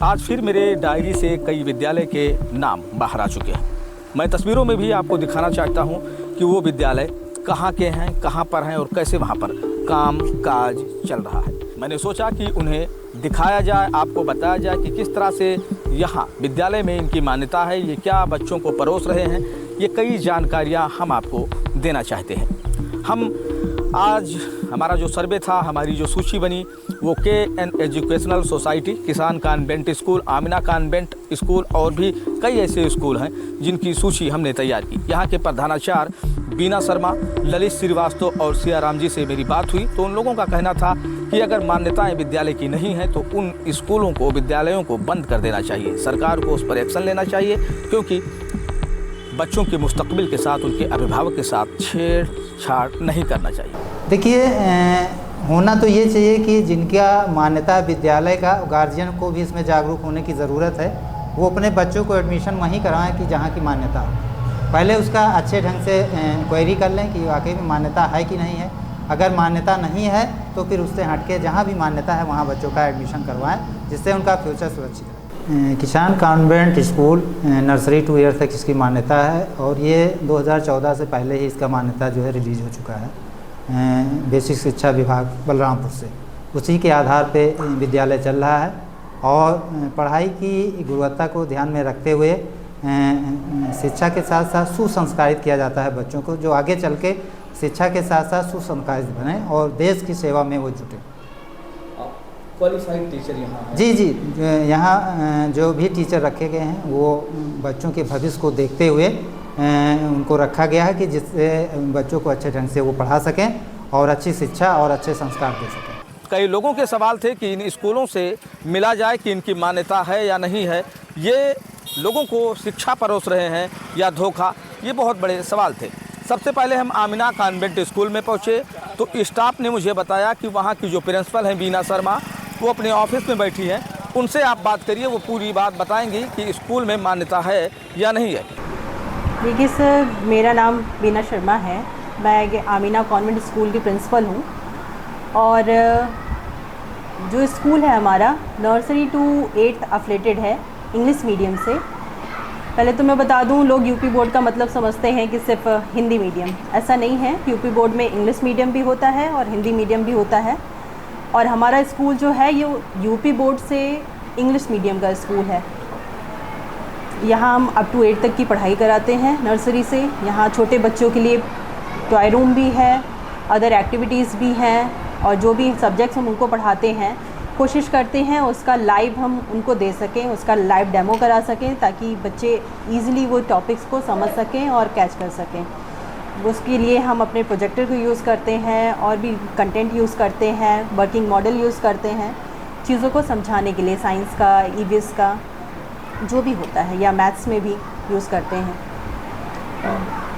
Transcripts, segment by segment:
आज फिर मेरे डायरी से कई विद्यालय के नाम बाहर आ चुके हैं। मैं तस्वीरों में भी आपको दिखाना चाहता हूं कि वो विद्यालय कहां के हैं, कहां पर हैं और कैसे वहां पर काम काज चल रहा है। मैंने सोचा कि उन्हें दिखाया जाए, आपको बताया जाए कि किस तरह से यहाँ विद्यालय में इनकी मान्यता है, ये क्या बच्चों को परोस रहे हैं। ये कई जानकारियाँ हम आपको देना चाहते हैं। हम आज हमारा जो सर्वे था, हमारी जो सूची बनी, वो KN एजुकेशनल सोसाइटी, किसान convent school, Amina convent school और भी कई ऐसे स्कूल हैं जिनकी सूची हमने तैयार की। यहाँ के प्रधानाचार्य बीना शर्मा, ललित श्रीवास्तव और सियाराम जी से मेरी बात हुई तो उन लोगों का कहना था कि अगर मान्यताएं विद्यालय की नहीं हैं तो उन स्कूलों को, विद्यालयों को बंद कर देना चाहिए। सरकार को उस पर एक्शन लेना चाहिए, क्योंकि बच्चों के मुस्तकबिल के साथ, उनके अभिभावक के साथ छेड़छाड़ नहीं करना चाहिए। देखिए, होना तो ये चाहिए कि जिनका मान्यता विद्यालय का, गार्जियन को भी इसमें जागरूक होने की ज़रूरत है। वो अपने बच्चों को एडमिशन वहीं कराएं कि जहाँ की मान्यता हो। पहले उसका अच्छे ढंग से क्वेरी कर लें कि वाकई में मान्यता है कि नहीं है। अगर मान्यता नहीं है तो फिर उससे हट के जहाँ भी मान्यता है वहाँ बच्चों का एडमिशन करवाएं, जिससे उनका फ्यूचर सुरक्षित रहे। किसान कॉन्वेंट स्कूल नर्सरी 2 ईयर तक इसकी मान्यता है और ये 2014 से पहले ही इसका मान्यता जो है रिलीज़ हो चुका है बेसिक शिक्षा विभाग बलरामपुर से। उसी के आधार पे विद्यालय चल रहा है और पढ़ाई की गुणवत्ता को ध्यान में रखते हुए शिक्षा के साथ साथ सुसंस्कारित किया जाता है बच्चों को, जो आगे चल के शिक्षा के साथ साथ सुसंस्कारित बने और देश की सेवा में वो जुटे। क्वालिफाइड टीचर यहाँ जी, यहाँ जो भी टीचर रखे गए हैं वो बच्चों के भविष्य को देखते हुए उनको रखा गया है कि जिससे बच्चों को अच्छे ढंग से वो पढ़ा सकें और अच्छी शिक्षा और अच्छे संस्कार दे सकें। कई लोगों के सवाल थे कि इन स्कूलों से मिला जाए कि इनकी मान्यता है या नहीं है, ये लोगों को शिक्षा परोस रहे हैं या धोखा, ये बहुत बड़े सवाल थे। सबसे पहले हम आमिना कॉन्वेंट स्कूल में पहुँचे तो स्टाफ ने मुझे बताया कि वहाँ की जो प्रिंसिपल हैं बीना शर्मा, वो अपने ऑफिस में बैठी हैं। उनसे आप बात करिए, वो पूरी बात बताएंगी कि स्कूल में मान्यता है या नहीं है। देखिए सर, मेरा नाम बीना शर्मा है। मैं आमिना कॉन्वेंट स्कूल की प्रिंसिपल हूँ और जो स्कूल है हमारा नर्सरी टू 8th अफिलेटेड है इंग्लिश मीडियम से। पहले तो मैं बता दूं, लोग यूपी बोर्ड का मतलब समझते हैं कि सिर्फ हिंदी मीडियम। ऐसा नहीं है। यूपी बोर्ड में इंग्लिश मीडियम भी होता है और हिंदी मीडियम भी होता है। और हमारा स्कूल जो है ये यूपी बोर्ड से इंग्लिश मीडियम का स्कूल है। यहाँ हम अप टू 8 तक की पढ़ाई कराते हैं नर्सरी से। यहाँ छोटे बच्चों के लिए टॉय रूम भी है, अदर एक्टिविटीज़ भी हैं और जो भी सब्जेक्ट्स हम उनको पढ़ाते हैं कोशिश करते हैं उसका लाइव हम उनको दे सकें, उसका लाइव डेमो करा सकें ताकि बच्चे ईज़िली वो टॉपिक्स को समझ सकें और कैच कर सकें। उसके लिए हम अपने प्रोजेक्टर को यूज़ करते हैं और भी कंटेंट यूज़ करते हैं, वर्किंग मॉडल यूज़ करते हैं चीज़ों को समझाने के लिए। साइंस का, EVS का जो भी होता है या मैथ्स में भी यूज़ करते हैं।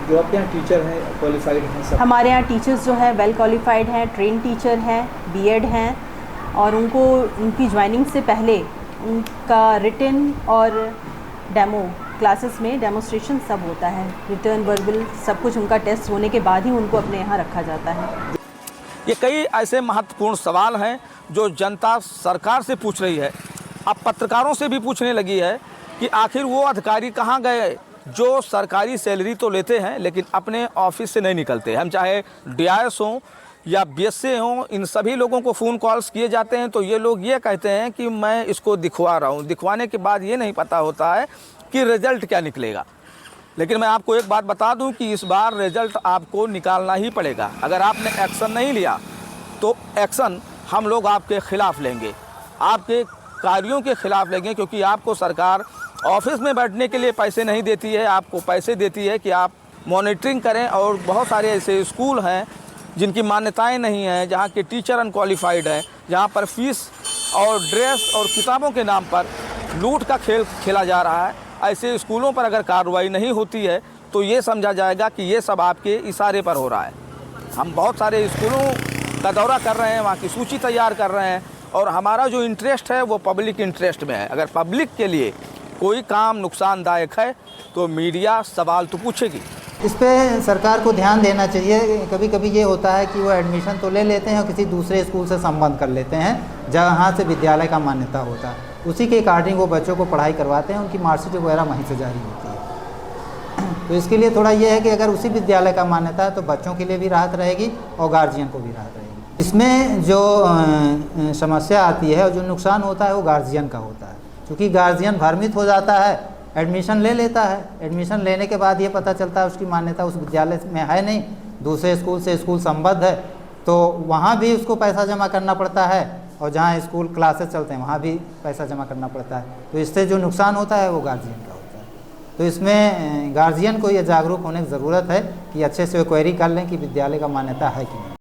जो आपके यहाँ टीचर हैं क्वालिफाइड हैं सब? हमारे यहाँ टीचर्स जो है वेल क्वालिफाइड हैं, ट्रेन टीचर हैं, BEd हैं और उनको उनकी ज्वाइनिंग से पहले उनका रिटन और डेमो क्लासेस में डेमोस्ट्रेशन सब होता है। रिटर्न, वर्बल सब कुछ उनका टेस्ट होने के बाद ही उनको अपने यहाँ रखा जाता है। ये कई ऐसे महत्वपूर्ण सवाल हैं जो जनता सरकार से पूछ रही है, अब पत्रकारों से भी पूछने लगी है कि आखिर वो अधिकारी कहाँ गए जो सरकारी सैलरी तो लेते हैं लेकिन अपने ऑफिस से नहीं निकलते। हम चाहे DIS हों या BSA हों, इन सभी लोगों को फ़ोन कॉल्स किए जाते हैं तो ये लोग ये कहते हैं कि मैं इसको दिखवा रहा हूँ। दिखवाने के बाद ये नहीं पता होता है कि रिज़ल्ट क्या निकलेगा। लेकिन मैं आपको एक बात बता दूं कि इस बार रिज़ल्ट आपको निकालना ही पड़ेगा। अगर आपने एक्शन नहीं लिया तो एक्शन हम लोग आपके ख़िलाफ़ लेंगे, आपके कार्यों के ख़िलाफ़ लेंगे, क्योंकि आपको सरकार ऑफिस में बैठने के लिए पैसे नहीं देती है, आपको पैसे देती है कि आप मॉनिटरिंग करें। और बहुत सारे ऐसे स्कूल हैं जिनकी मान्यताएं नहीं हैं, जहां के टीचर अनक्वालिफाइड हैं, जहां पर फीस और ड्रेस और किताबों के नाम पर लूट का खेल खेला जा रहा है। ऐसे स्कूलों पर अगर कार्रवाई नहीं होती है तो ये समझा जाएगा कि ये सब आपके इशारे पर हो रहा है। हम बहुत सारे स्कूलों का दौरा कर रहे हैं, वहाँ की सूची तैयार कर रहे हैं और हमारा जो इंटरेस्ट है वो पब्लिक इंटरेस्ट में है। अगर पब्लिक के लिए कोई काम नुकसानदायक है तो मीडिया सवाल तो पूछेगी। इस पे सरकार को ध्यान देना चाहिए। कभी कभी ये होता है कि वो एडमिशन तो ले लेते हैं और किसी दूसरे स्कूल से संबंध कर लेते हैं जहाँ से विद्यालय का मान्यता होता है, उसी के अकॉर्डिंग वो बच्चों को पढ़ाई करवाते हैं, उनकी मार्कशीट वगैरह वहीं से जारी होती है। तो इसके लिए थोड़ा ये है कि अगर उसी विद्यालय का मान्यता है तो बच्चों के लिए भी राहत रहेगी और गार्जियन को भी राहत रहेगी। इसमें जो समस्या आती है और जो नुकसान होता है वो गार्जियन का होता है, क्योंकि गार्जियन भ्रमित हो जाता है, एडमिशन ले लेता है, एडमिशन लेने के बाद ये पता चलता है उसकी मान्यता उस विद्यालय में है नहीं, दूसरे स्कूल से स्कूल संबद्ध है, तो वहाँ भी उसको पैसा जमा करना पड़ता है और जहाँ स्कूल क्लासेस चलते हैं वहाँ भी पैसा जमा करना पड़ता है। तो इससे जो नुकसान होता है वो गार्जियन का होता है। तो इसमें गार्जियन को ये जागरूक होने की ज़रूरत है कि अच्छे से क्वेरी कर लें कि विद्यालय का मान्यता है कि नहीं।